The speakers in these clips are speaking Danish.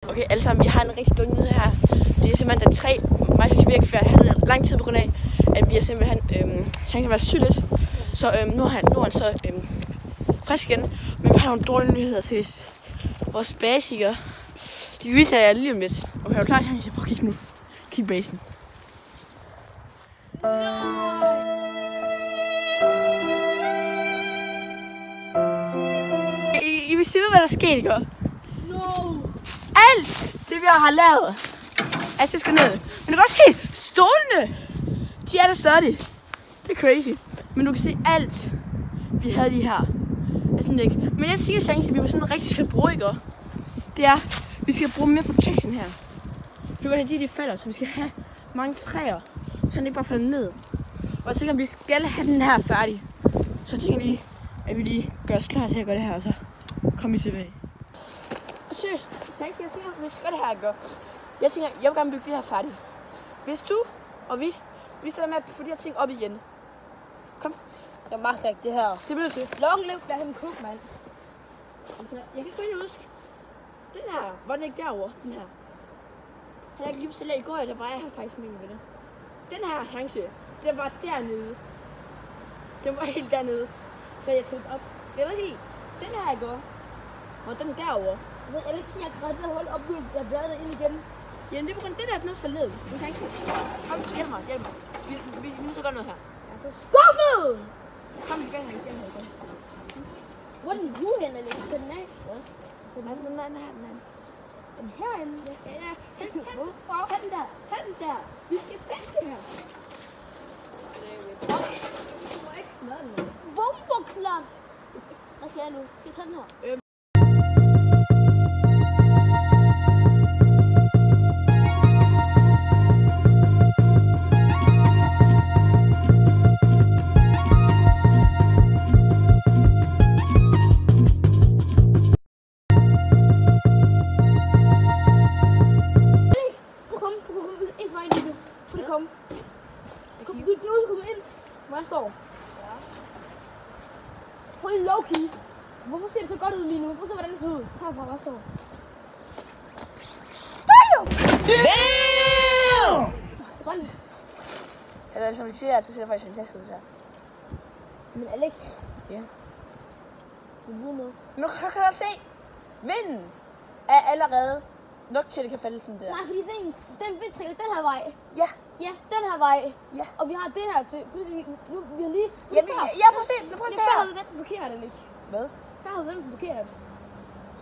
Okay, alle sammen, vi har en rigtig dum nyhed her. Det er simpelthen den 3 Martin Birkfærd. Han er lang tid på grund af, at vi er simpelthen chancen var syg lidt. Så nu er han så frisk igen. Men vi har nogle dårlige nyheder til vores basikere. De viser jeg lige om lidt. Okay, er du klar, Chance? Prøv at kigge nu. Kig basen. I vil sige, hvad der skete, ikke? Alt det, vi har lavet, altså skal ned. Men du kan også se, stolene, de er der stadig. Det er crazy. Men du kan se alt, vi havde de her. Altså, ikke. Men jeg siger, Chance, vi sådan rigtig skal bruge, ikke? Det er, vi skal bruge mere protection her. Du kan have de falder, så vi skal have mange træer, så den ikke bare falder ned. Og jeg tænker, at vi skal have den her færdig. Så jeg tænker lige, at vi lige gør os klar til at gøre det her, og så kommer vi tilbage. Seriøst, jeg tænker, at vi skal det her, ikke? Jeg tænker, jeg vil gerne bygge det her færdigt. Hvis du og vi stiller med at få de her ting op igen. Kom. Jeg magter ikke det her. Det bliver til. Long live Graham Cook, mand. Jeg kan ikke rigtig huske. Den her, var den ikke derovre? Den her. Han er ikke lige bestille i går, der var jeg her faktisk med mine venner. Den her Chance, den var dernede. Den var helt dernede. Så jeg tog den op. Jeg ved helt. Den her i går. Og den derovre. Jeg vil ikke sige, at jeg har det hul op, jeg bladrede ind igen. Jamen det er på grund af det der, den er faldet ned. Den kan ikke. Kom, hjælp mig. Vi vil så gøre noget her. Jeg er så skuffet! Kom, vi gør det her. Hvor er den nu hen, eller ikke? Den af? Ja. Den her. Den herinde? Ja. Tag den der. Tag den der. Vi skal feste her. Du må ikke smadre den. Bomberklar! Hvad skal jeg nu? Skal jeg tage den her? Hold low-key. Hvorfor ser det så godt ud lige nu? Prøv at se, hvordan det ser ud. Herfra, hvad står? Damn! Eller som du siger, så ser det faktisk fantastisk ud her. Men Alex. Ja. Du ved noget. Nu kan du se, vinden er allerede nok til, at det kan falde sådan der. Nej, fordi den vind trækker den her vej. Ja. Ja, den her vej. Ja. Og vi har den her til. Vi har lige... Ja, prøv at se. Prøv at se før her. havde den blokeret, Alex. Hvad? Før havde den blokeret.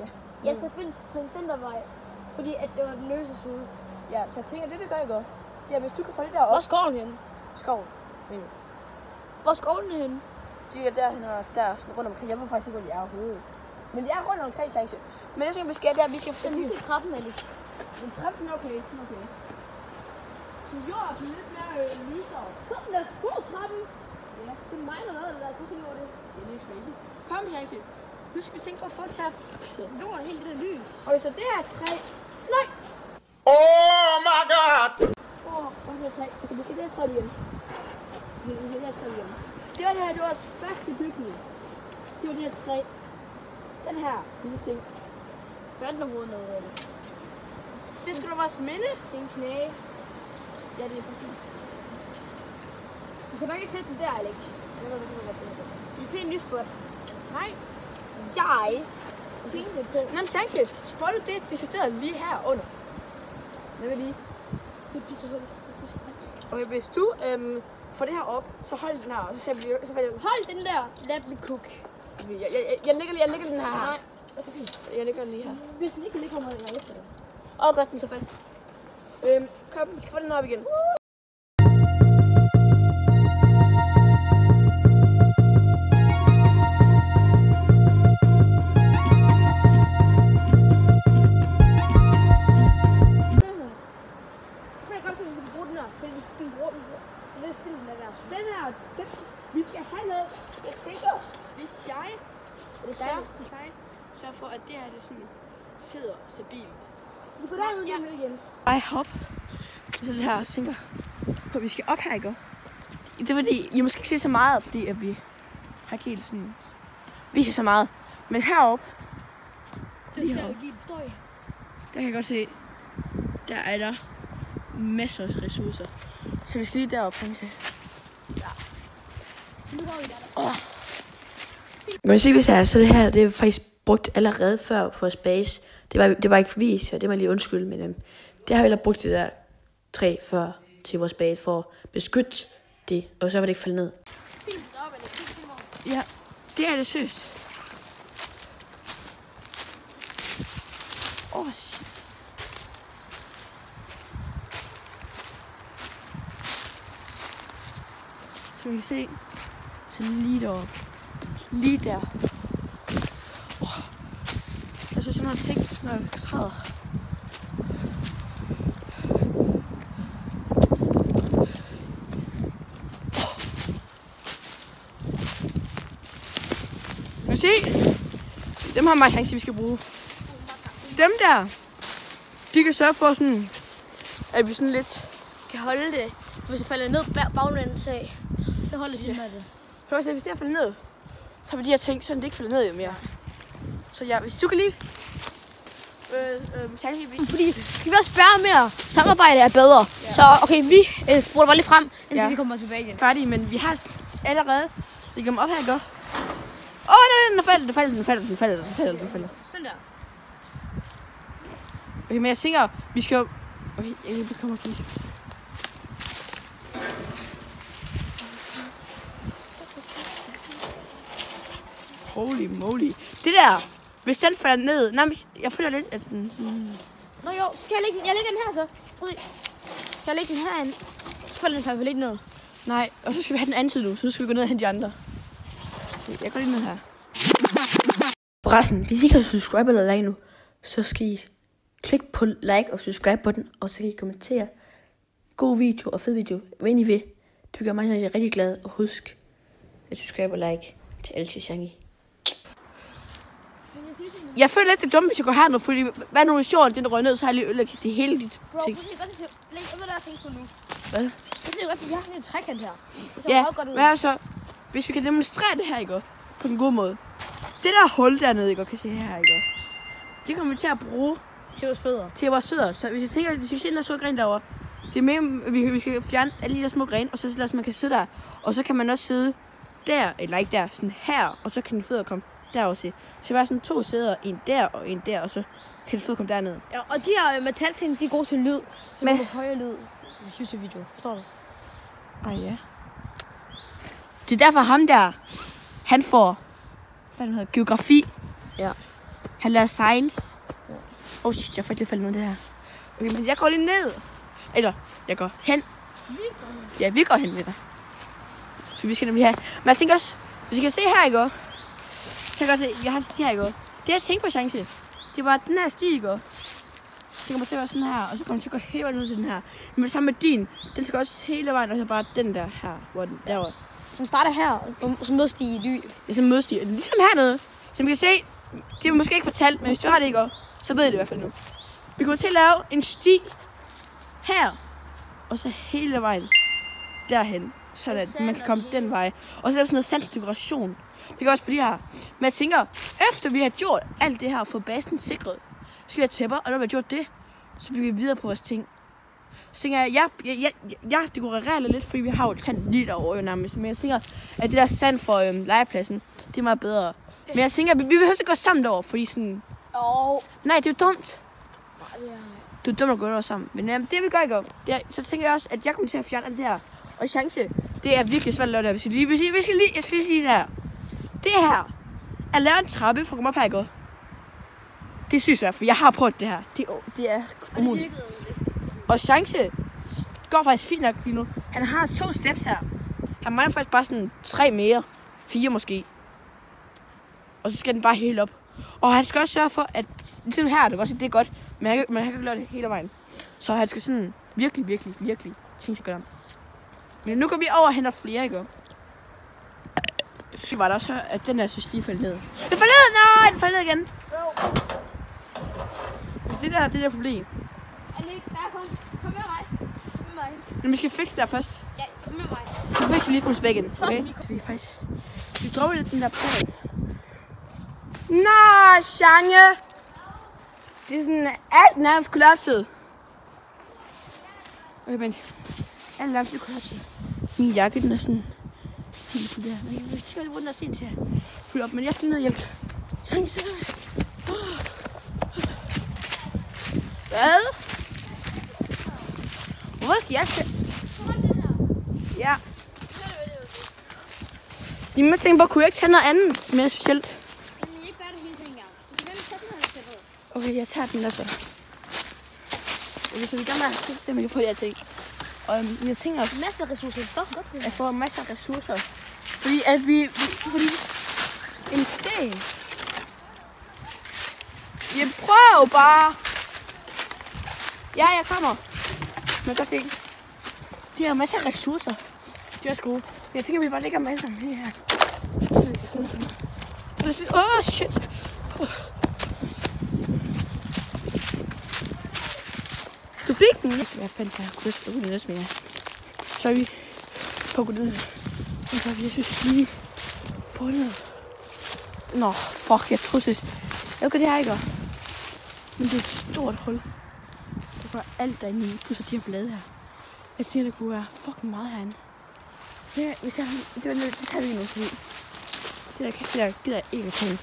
Ja. Ja, så vind trækker den der vej. Fordi at det var den løse side. Ja, så jeg tænker, det vi gør i går, det er, hvis du kan få det der op. Hvor er skoven henne? Skov. Hvor er skoven henne? De er derhen og der sådan rundt omkring. Jeg ved faktisk ikke, hvor de er overhovedet. Men de er rundt omkring, Chance. Men det skal vi skal, det er, vi skal Så lige se trappen, Alex. Men trappen er okay. Jorden er lidt mere lysere. Kom, lad os gå trappen. Ja, det er mig eller noget, der kunne se over det. Ja, det er crazy. Kom, Chance. Nu skal vi tænke på at få det her Jorden er helt det der lys. Okay, så det her træ. Nej! Oh my god! Hvor er det her træ? Okay, vi skal det her træ igen. Det var det her, det var første bygning. Det var det her træ. Den her lille ting. Gør den overhovedet noget af det? Det skulle da være minde. Det er en knæge. Ja, det er præcis. Du skal nok ikke sætte den der, Alex. Jeg ved, hvad det er. Det er fint lysbåd. Nej. Jeg tænkte det på. Nå, men Chance, spotter det decideret lige her under. Hvad vil lige? Det er et fissehul. Okay, hvis du får det her op, så hold den her, og så ser vi, så falder jeg. Hold den der. Let me cook. Jeg lægger den her. Nej. Jeg lægger den lige her. Hvis den ikke ligger, kommer jeg efter dig. Godt, den så fast. Kom, vi skal få den op igen. Vi skal have noget. Jeg tænker, hvis jeg sørger for, at det her det sådan sidder stabilt. Du går derned lige nu igen. Ej, hop. Så det her, jeg tænker på, at vi skal op her, ikke? Det er fordi, I måske ikke se så meget, fordi at vi har ikke helt sådan viser så meget. Men heroppe, Det skal jo give en støj. kan jeg godt se, der er der masser af ressourcer. Så vi skal lige derop, Frank. Ja. Nu går vi der. Man kan se, hvis jeg er, så det her, det er faktisk brugt allerede før på vores base. Det var ikke vist, så det må jeg lige undskylde med dem. Det har vi ellers brugt det der træ før til vores base for at beskytte det, og så var det ikke faldet ned. Ja, det er det søs. Shit. Så vi kan se, så lige deroppe. Lige der. Jeg synes, sådan nogle ting, når jeg træder. Kan du se? Dem har meget chance, vi skal bruge. Dem der, de kan sørge for sådan, at vi sådan lidt Kan holde det. Hvis det falder ned baglæns af, så holder de med det. Hør så, hvis det er faldet ned, så har vi de her ting, så det ikke falder ned mere. Så ja, hvis du kan lige... Fordi vi vil spørge mere. Samarbejde er bedre. Ja. Så okay, vi spoler bare lige frem, indtil vi kommer tilbage igen. Færdige, men vi har allerede... Vi kommer op her, ikke? Den falder. Sådan der. Okay, men jeg tænker, vi skal... Okay, vi kommer og kigge. Holy moly. Det der, hvis den falder ned... Nej, jeg føler lidt, at den... Nå jo, skal jeg lægge den? Jeg lægger den her så. Prøv. Skal jeg lægge den herinde? Så falder den faktisk ikke ned. Nej, og så skal vi have den anden side nu. Så skal vi gå ned og hente de andre. Jeg går lige ned her. Forresten, hvis I ikke har subscribe eller like nu, så skal I klikke på like og subscribe på den, og så kan I kommentere god video og fed video, hvad I vil. Det gør mig rigtig glad, og husk at subscribe og like til alle Shang. Jeg føler lidt det dumt, hvis jeg går hernede, fordi hvad nu hvis jorden den røg ned, så har jeg lige ødelagt det hele dit ting. Bro, jeg ved, hvad jeg tænker på nu. Hvad? Jeg synes godt, at vi har sådan en trekant her. Ja, hvad er så? Hvis vi kan demonstrere det her, ikke? På en god måde. Det der hul dernede, ikke? Kan se her, ikke? Det kommer vi til at bruge til vores fødder. Til vores fødder. Så hvis jeg tænker, hvis vi ser den der så gren derovre, det er mere, vi skal fjerne alle de der små grene, og så lad os, man kan sidde der. Og så kan man også sidde der, eller ikke der, sådan her, og så kan de fødder komme derover til. Så bare sådan 2 sæder, en der og en der, og så kan de fødder komme derned. Ja, og de her metalting, de er gode til lyd. Så med højere lyd i sidste video. Forstår du? Ja. Det er derfor ham der, han får, hvad det hedder, geografi. Ja. Han lærer science. Ja. Shit, jeg får ikke lige faldet ned det her. Okay, men jeg går lige ned. Eller, jeg går hen. Ja, vi går hen med dig. Så vi skal nemlig have. Men jeg tænker også, hvis I kan se her, ikke? Så kan jeg godt se, jeg har en sti her, ikke? Det jeg tænker på chance. Det var den her sti, ikke? Det kommer til at være sådan her, og så kommer den til at gå hele vejen ud til den her. Men det samme med din, den skal også hele vejen, og så bare den der her, hvor den derovre. Som starter her, og så mødes de i ly. Ja, så mødes de. Ligesom hernede. Som I kan se, det er måske ikke fortalt, men hvis du har det ikke, så ved I det i hvert fald nu. Vi kommer til at lave en sti her, og så hele vejen derhen, så at man kan komme den vej. Og så lave sådan noget sanddekoration. Vi kan også på de her. Men jeg tænker, efter vi har gjort alt det her og fået basen sikret, så skal vi have tæpper, og når vi har gjort det, så bliver vi videre på vores ting. Så tænker jeg dekorerer lidt, fordi vi har jo sand lige derovre jo nærmest. Men jeg tænker, at det der sand for legepladsen, det er meget bedre. Men jeg tænker, at vi behøver ikke gå sammen derovre, fordi sådan... Nej, det er jo dumt. Det er dumt at gå derovre sammen. Men det vi gør ikke, så tænker jeg også, at jeg kommer til at fjerne alt det her. Og chance, det er virkelig svært at lave det her. Jeg skal lige sige det her. Det her, at lave en trappe for at komme op her, ikke? Det er sygt svært, for jeg har prøvet det her. Det er umuligt. Og chance går faktisk fint nok lige nu. Han har 2 steps her. Han mangler faktisk bare sådan 3 mere. 4 måske. Og så skal den bare helt op. Og han skal også sørge for, at ligesom her, det er godt, men han kan ikke gøre det hele vejen. Så han skal sådan virkelig tænke sig godt om. Men nu går vi over og henter flere, ikke? Det var der også, at den der synes lige faldt ned. Den faldt ned! Nej, den faldt ned igen. Altså, det der er problem. Kom med mig. Men vi skal fikse det der først. Ja, kom med mig. Så vil vi lige komme tilbage igen. Okay? Vi dropper lidt den der plan. Nej, Change! Det er sådan alt nærmest kollapset. Okay, men alt nærmest kollapset. Min jakke, den er sådan helt på der. Jeg tænker lige, hvor den er sten til at fylde op, men jeg skal lige ned og hjælpe. Hvad? Hvor skal jeg tage? Ja. Jamen, jeg tænker bare, kunne jeg ikke tage noget andet mere specielt? Men jeg ikke gøre det hele tænker. Du skal vælge sætte den her til. Okay, jeg tager den der så. Okay, så vi gør med at se, om jeg kan få de her ting. Og jeg tænker... Masser af ressourcer. Jeg får masser af ressourcer. Fordi at vi... Fordi... En dag... Jeg prøver bare... Ja, jeg kommer. Men godt se. De har masser af ressourcer. De er også gode. Men jeg tænker, vi bare lægger masser af det her. Åh, shit. Du fik den. Jeg fandt der. Kunne jeg skrive den næste mere. Sorry. På gå ned. Jeg synes lige... Få noget. Nå, fuck. Jeg tror synes... Okay, det har jeg ikke. Men det er et stort hul. Der går alt derinde i. Plus de her blade her. Jeg tænker, det kunne være fucking meget herinde. Det tager vi lige nu, fordi... Det der gider jeg ikke at tage.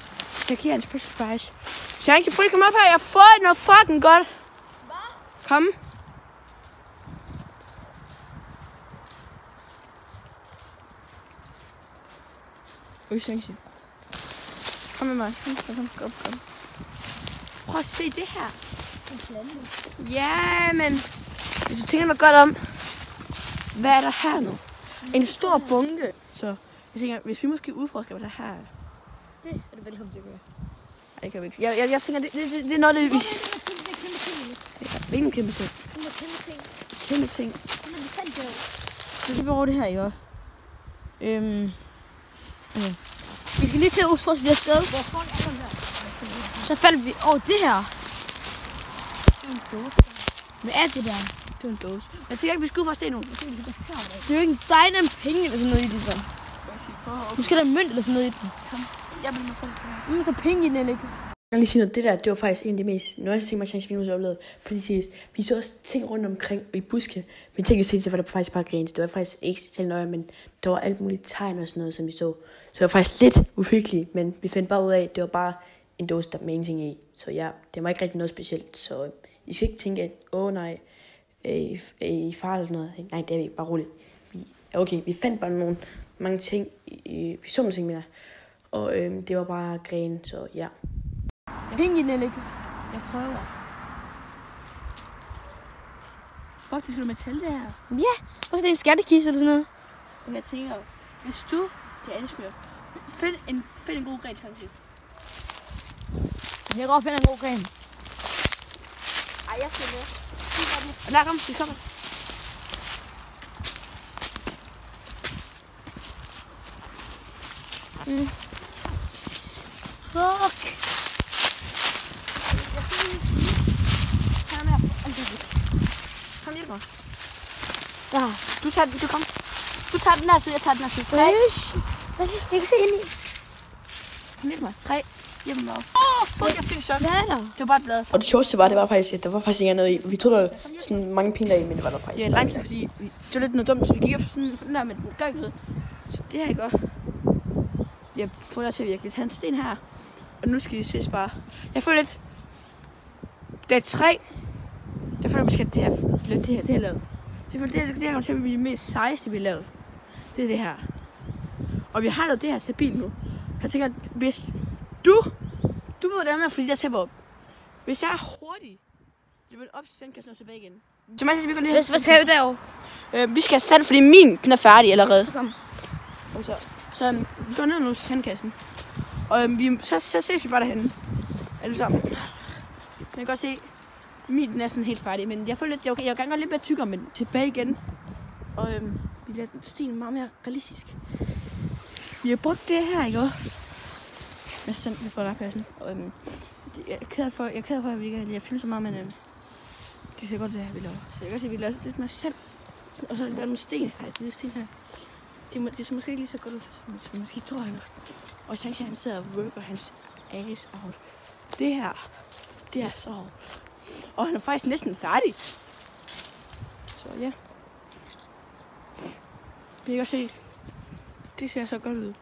Jeg giver en special price. Chance, prøv at komme op her. Jeg har fået noget fucking godt. Hvad? Kom. Chance. Kom med mig. Kom. Prøv at se det her. Ja, men... Hvis du tænker mig godt om... Hvad er der her nu? En stor bunke. Så jeg tænker, hvis vi måske udforsker, hvad der her er. Det er du velkommen til at gøre. Nej, det kan vi ikke. Jeg tænker, det er noget, det vi... Hvilken kæmpe ting? Kæmpe ting. Så det over det her, ikke? Okay. Vi skal lige til at udforske det her sted. Så faldt vi over det her. Hvad er det der? Det var en dåse. Jeg tænker ikke, vi skal ud for at se nu. Det er jo ikke en dejlig penge eller sådan noget i det så. Måske er der mønt eller sådan noget i den. Jeg vil med folk. Der er penge i den, eller ikke? Jeg kan lige sige noget. Det der, det var faktisk en af de mest nøjeste ting, man chance vi oplevede. Fordi vi så også ting rundt omkring i buske. Men tænk at se, det var der faktisk bare grins. Det var faktisk ikke selv nøje, men der var alt muligt tegn og sådan noget, som vi så. Så det var faktisk lidt uhyggeligt, men vi fandt bare ud af, at det var bare en dåse, der med ingenting i. Så ja, det var ikke rigtig noget specielt. Så I skal ikke tænke, at nej, i far eller sådan noget. Nej, det er vi ikke. Bare roligt. Vi fandt bare mange ting. Vi så nogle ting, mener. Og det var bare gren, så ja. Penge i den, eller ikke? Jeg prøver. Fuck, det skulle metal det her. Ja, prøv at se, det er en skattekiste eller sådan noget. Og jeg tænker, hvis du, det er alle skyer, find en god gren, Chance. Jeg kan godt finde en god gren. Ej, jeg skal med. Og lad kom, vi kommer. Fuck. Kom hjælp mig. Der. Du tager den her side, jeg tager den her side. 3. Jeg kan se ind i. Kom hjælp mig. 3. Hjælp mig. Fuck, jeg fik chok. Hvad er der? Det var bare et blad. Og det sjoveste var, det var faktisk, at der var faktisk ikke noget i. Vi troede, der var sådan mange penge deri, men det var der faktisk. Ja, langt, fordi det var lidt noget dumt, så vi gik efter sådan den der med den gang. Så det her, ikke? Jeg får dig til at virkelig tage en sten her. Og nu skal vi ses bare. Jeg føler lidt... Det er 3. Jeg føler, vi skal det her lavet. Jeg føler, det her kommer til at blive det mest sejeste, vi har lavet. Det er det her. Og vi har lavet det her stabilt nu. Jeg tænker, hvis du må være med, fordi jeg tæpper op. Hvis jeg er hurtig, det vil op til sandkassen og tilbage igen. Så man siger, vi går lige her. Hvad skal vi derovre? Vi skal have sand, fordi min den er færdig allerede. Så kom. Så vi går ned nu til sandkassen. Og så ses vi bare derhenne. Alle sammen. Man kan godt se, min den er sådan helt færdig. Men jeg føler lidt, jeg vil gerne gå lidt mere tykkere, men tilbage igen. Og vi lader den sten meget mere realistisk. Vi har brugt det her, ikke også? Med sand for lagpladsen. Og jeg er ked for, at vi ikke har filmet så meget, men det ser godt, det her, vi laver. Så jeg kan godt se, at vi laver lidt mere sand. Og så er der nogle sten her. Det er sten her. Det ser måske ikke lige så godt ud, som man måske tror, han. Og Chance, han sidder og worker hans ass out. Det her, det er så hårdt. Og han er faktisk næsten færdig. Så ja. Det kan godt se. Det ser så godt ud.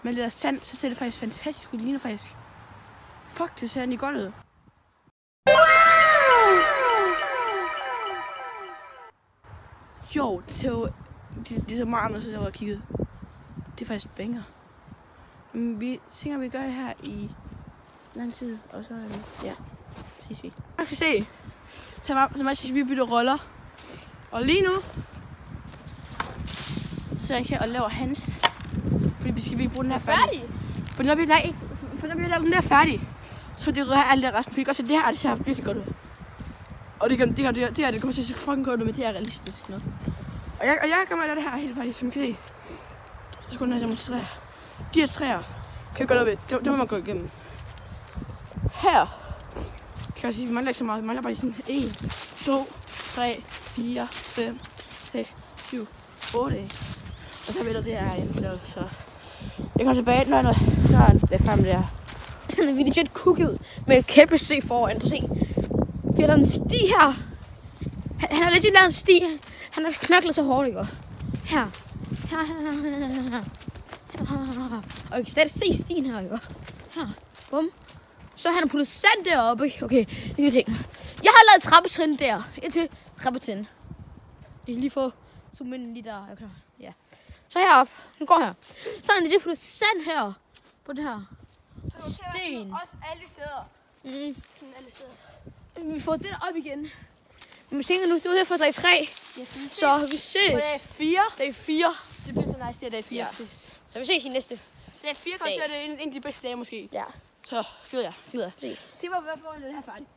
Med lidt af sand, så ser det faktisk fantastisk ud. Det ligner faktisk. Fuck, det ser egentlig godt ud. Jo, det ser jo... Det er så meget anderledes, jeg har kigget. Det er faktisk banger. Men vi tænker, vi gør det her i lang tid, og så ja, ses vi. Jeg kan se, så meget vi bytter roller. Og lige nu, så er jeg og laver hans, fordi vi skal bruge den her færdig. For når vi laver den der færdig, så det rører alt det resten. For også det her, det ser virkelig godt ud. Og det kommer til at se fucking godt ud, men det er realistisk noget. Og jeg kommer at lave det her helt færdigt, som I kan se. Så skulle jeg demonstrere. De her træer kan vi godt op ved. Det må man gå igennem. Her kan jeg sige, vi mangler ikke så meget. Vi mangler bare sådan 1, 2, 3, 4, 5, 6, 7, 8. Og så ved du, det er herinde. Så jeg kommer tilbage, når det er fremme der. Sådan er vi legit cooked med et kæmpe C foran. Prøv at se. Vi har lavet en sti her. Han har legit lavet en sti. Han har knoklet så hårdt, ikke? Her. Og I kan stadig se stien her, ikke? Her. Bum. Så han har puttet sand deroppe. Okay, det kan tænke. Jeg har lavet trappetrin der. Et til trappetrin. Jeg kan lige få zoom ind lige der. Okay. Ja. Så herop. Nu går her. Så har han lige puttet sand her. På det her. Sten. Også alle steder. Sådan alle steder. Vi får det der op igen. Men vi tænker nu, det var her for dag 3. Så vi ses. På dag 4. Dag 4. Det bliver så nice, det er dag 4. Ja. Så vi ses i næste. Dag 4 kommer til at være en af de bedste dage måske. Ja. Så gider jeg. Ses. Det var i hvert fald det her færdigt.